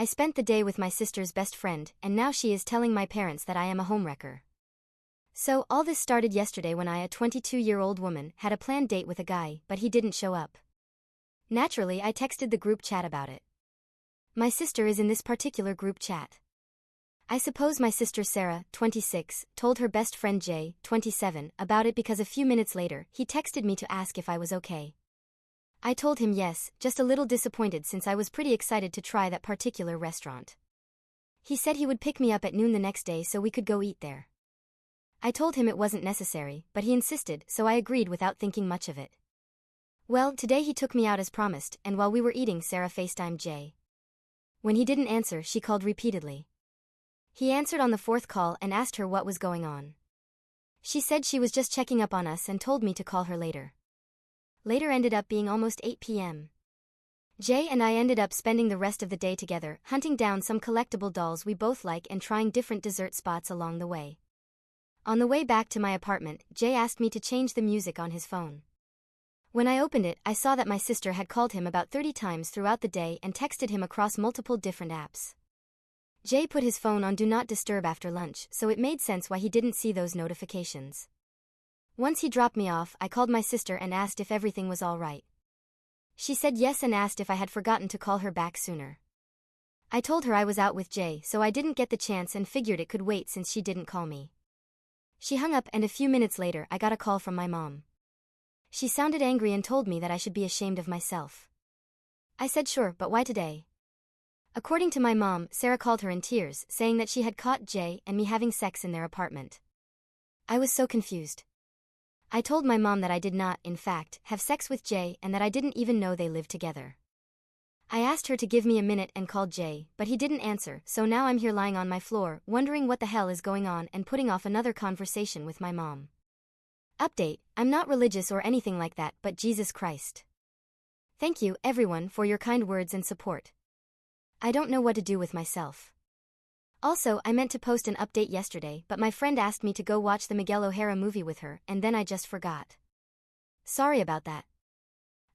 I spent the day with my sister's best friend, and now she is telling my parents that I am a homewrecker. So, all this started yesterday when I, a 22-year-old woman, had a planned date with a guy, but he didn't show up. Naturally, I texted the group chat about it. My sister is in this particular group chat. I suppose my sister Sarah, 26, told her best friend Jay, 27, about it because a few minutes later, he texted me to ask if I was okay. I told him yes, just a little disappointed since I was pretty excited to try that particular restaurant. He said he would pick me up at noon the next day so we could go eat there. I told him it wasn't necessary, but he insisted, so I agreed without thinking much of it. Well, today he took me out as promised, and while we were eating, Sarah FaceTimed Jay. When he didn't answer, she called repeatedly. He answered on the fourth call and asked her what was going on. She said she was just checking up on us and told me to call her later. Later ended up being almost 8 p.m. Jay and I ended up spending the rest of the day together, hunting down some collectible dolls we both like and trying different dessert spots along the way. On the way back to my apartment, Jay asked me to change the music on his phone. When I opened it, I saw that my sister had called him about 30 times throughout the day and texted him across multiple different apps. Jay put his phone on Do Not Disturb after lunch, so it made sense why he didn't see those notifications. Once he dropped me off, I called my sister and asked if everything was all right. She said yes and asked if I had forgotten to call her back sooner. I told her I was out with Jay, so I didn't get the chance and figured it could wait since she didn't call me. She hung up, and a few minutes later I got a call from my mom. She sounded angry and told me that I should be ashamed of myself. I said sure, but why today? According to my mom, Sarah called her in tears, saying that she had caught Jay and me having sex in their apartment. I was so confused. I told my mom that I did not, in fact, have sex with Jay and that I didn't even know they lived together. I asked her to give me a minute and called Jay, but he didn't answer, so now I'm here lying on my floor, wondering what the hell is going on and putting off another conversation with my mom. Update: I'm not religious or anything like that, but Jesus Christ. Thank you, everyone, for your kind words and support. I don't know what to do with myself. Also, I meant to post an update yesterday, but my friend asked me to go watch the Miguel O'Hara movie with her, and then I just forgot. Sorry about that.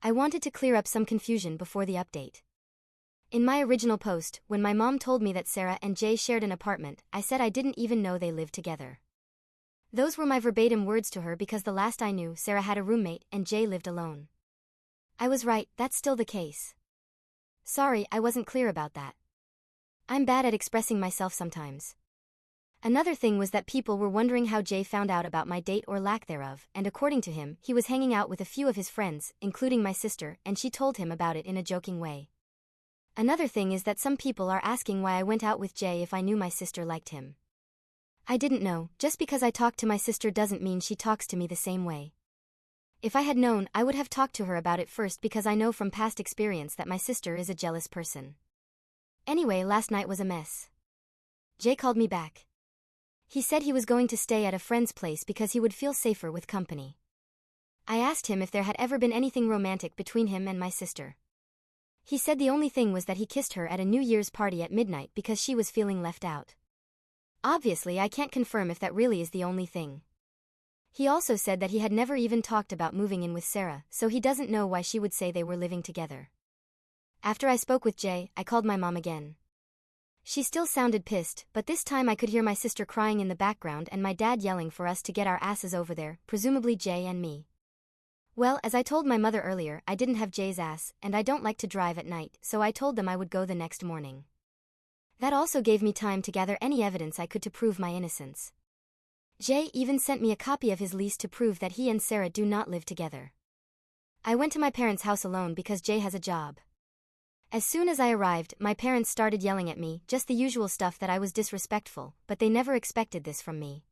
I wanted to clear up some confusion before the update. In my original post, when my mom told me that Sarah and Jay shared an apartment, I said I didn't even know they lived together. Those were my verbatim words to her because the last I knew, Sarah had a roommate and Jay lived alone. I was right, that's still the case. Sorry, I wasn't clear about that. I'm bad at expressing myself sometimes. Another thing was that people were wondering how Jay found out about my date or lack thereof, and according to him, he was hanging out with a few of his friends, including my sister, and she told him about it in a joking way. Another thing is that some people are asking why I went out with Jay if I knew my sister liked him. I didn't know. Just because I talk to my sister doesn't mean she talks to me the same way. If I had known, I would have talked to her about it first because I know from past experience that my sister is a jealous person. Anyway, last night was a mess. Jay called me back. He said he was going to stay at a friend's place because he would feel safer with company. I asked him if there had ever been anything romantic between him and my sister. He said the only thing was that he kissed her at a New Year's party at midnight because she was feeling left out. Obviously, I can't confirm if that really is the only thing. He also said that he had never even talked about moving in with Sarah, so he doesn't know why she would say they were living together. After I spoke with Jay, I called my mom again. She still sounded pissed, but this time I could hear my sister crying in the background and my dad yelling for us to get our asses over there, presumably Jay and me. Well, as I told my mother earlier, I didn't have Jay's ass, and I don't like to drive at night, so I told them I would go the next morning. That also gave me time to gather any evidence I could to prove my innocence. Jay even sent me a copy of his lease to prove that he and Sarah do not live together. I went to my parents' house alone because Jay has a job. As soon as I arrived, my parents started yelling at me, just the usual stuff that I was disrespectful, but they never expected this from me.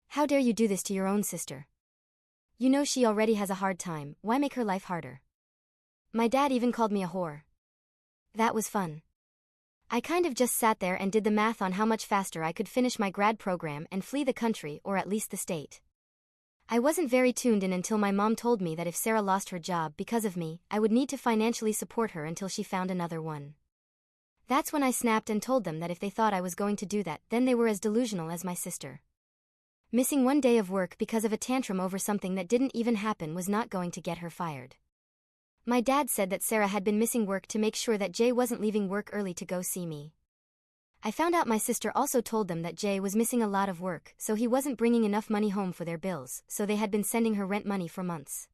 How dare you do this to your own sister? You know she already has a hard time, why make her life harder? My dad even called me a whore. That was fun. I kind of just sat there and did the math on how much faster I could finish my grad program and flee the country or at least the state. I wasn't very tuned in until my mom told me that if Sarah lost her job because of me, I would need to financially support her until she found another one. That's when I snapped and told them that if they thought I was going to do that, then they were as delusional as my sister. Missing one day of work because of a tantrum over something that didn't even happen was not going to get her fired. My dad said that Sarah had been missing work to make sure that Jay wasn't leaving work early to go see me. I found out my sister also told them that Jay was missing a lot of work, so he wasn't bringing enough money home for their bills, so they had been sending her rent money for months.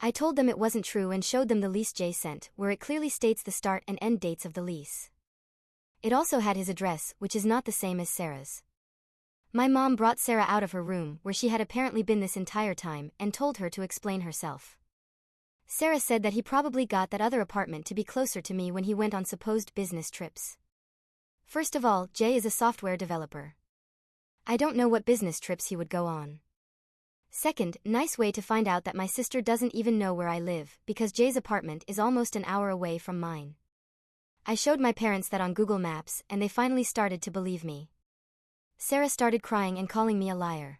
I told them it wasn't true and showed them the lease Jay sent, where it clearly states the start and end dates of the lease. It also had his address, which is not the same as Sarah's. My mom brought Sarah out of her room, where she had apparently been this entire time, and told her to explain herself. Sarah said that he probably got that other apartment to be closer to me when he went on supposed business trips. First of all, Jay is a software developer. I don't know what business trips he would go on. Second, nice way to find out that my sister doesn't even know where I live, because Jay's apartment is almost an hour away from mine. I showed my parents that on Google Maps, and they finally started to believe me. Sarah started crying and calling me a liar.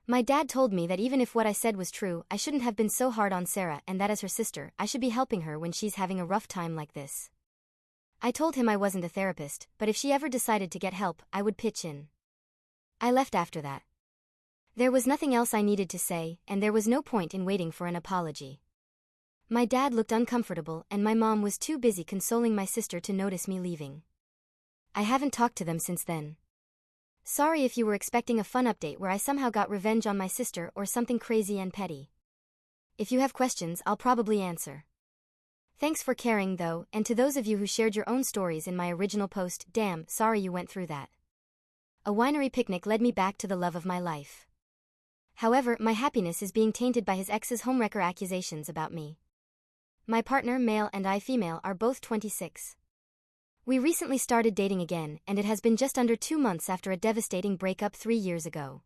My dad told me that even if what I said was true, I shouldn't have been so hard on Sarah, and that as her sister, I should be helping her when she's having a rough time like this. I told him I wasn't a therapist, but if she ever decided to get help, I would pitch in. I left after that. There was nothing else I needed to say, and there was no point in waiting for an apology. My dad looked uncomfortable, and my mom was too busy consoling my sister to notice me leaving. I haven't talked to them since then. Sorry if you were expecting a fun update where I somehow got revenge on my sister or something crazy and petty. If you have questions, I'll probably answer. Thanks for caring though, and to those of you who shared your own stories in my original post, damn, sorry you went through that. A winery picnic led me back to the love of my life. However, my happiness is being tainted by his ex's homewrecker accusations about me. My partner, male, and I, female, are both 26. We recently started dating again, and it has been just under 2 months after a devastating breakup 3 years ago.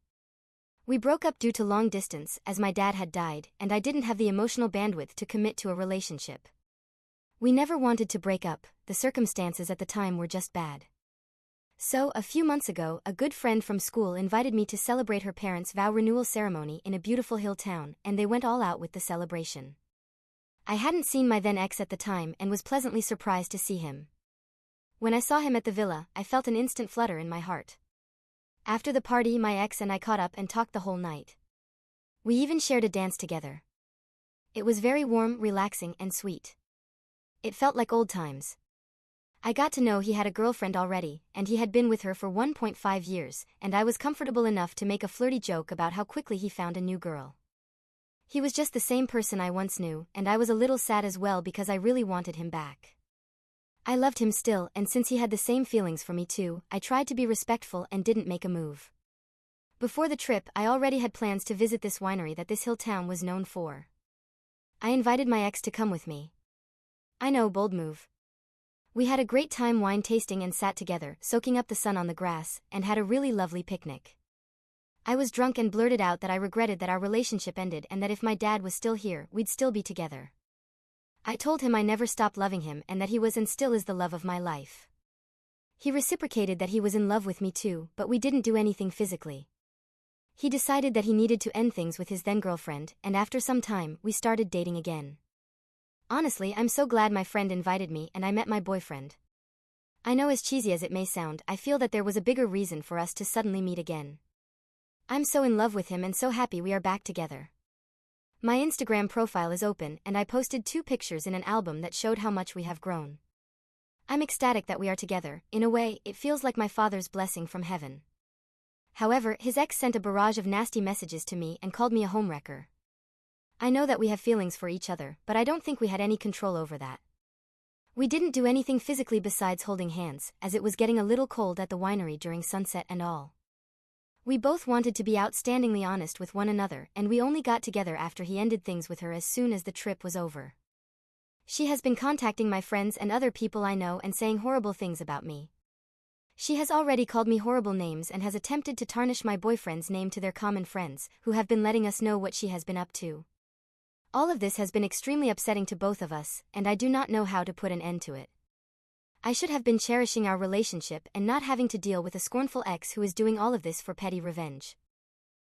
We broke up due to long distance, as my dad had died, and I didn't have the emotional bandwidth to commit to a relationship. We never wanted to break up, the circumstances at the time were just bad. So, a few months ago, a good friend from school invited me to celebrate her parents' vow renewal ceremony in a beautiful hill town, and they went all out with the celebration. I hadn't seen my then ex at the time and was pleasantly surprised to see him. When I saw him at the villa, I felt an instant flutter in my heart. After the party, my ex and I caught up and talked the whole night. We even shared a dance together. It was very warm, relaxing, and sweet. It felt like old times. I got to know he had a girlfriend already, and he had been with her for 1.5 years, and I was comfortable enough to make a flirty joke about how quickly he found a new girl. He was just the same person I once knew, and I was a little sad as well because I really wanted him back. I loved him still, and since he had the same feelings for me too, I tried to be respectful and didn't make a move. Before the trip, I already had plans to visit this winery that this hill town was known for. I invited my ex to come with me. I know, bold move. We had a great time wine tasting and sat together, soaking up the sun on the grass, and had a really lovely picnic. I was drunk and blurted out that I regretted that our relationship ended and that if my dad was still here, we'd still be together. I told him I never stopped loving him and that he was and still is the love of my life. He reciprocated that he was in love with me too, but we didn't do anything physically. He decided that he needed to end things with his then-girlfriend, and after some time, we started dating again. Honestly, I'm so glad my friend invited me and I met my boyfriend. I know, as cheesy as it may sound, I feel that there was a bigger reason for us to suddenly meet again. I'm so in love with him and so happy we are back together. My Instagram profile is open and I posted 2 pictures in an album that showed how much we have grown. I'm ecstatic that we are together. In a way, it feels like my father's blessing from heaven. However, his ex sent a barrage of nasty messages to me and called me a homewrecker. I know that we have feelings for each other, but I don't think we had any control over that. We didn't do anything physically besides holding hands, as it was getting a little cold at the winery during sunset and all. We both wanted to be outstandingly honest with one another, and we only got together after he ended things with her as soon as the trip was over. She has been contacting my friends and other people I know and saying horrible things about me. She has already called me horrible names and has attempted to tarnish my boyfriend's name to their common friends, who have been letting us know what she has been up to. All of this has been extremely upsetting to both of us, and I do not know how to put an end to it. I should have been cherishing our relationship and not having to deal with a scornful ex who is doing all of this for petty revenge.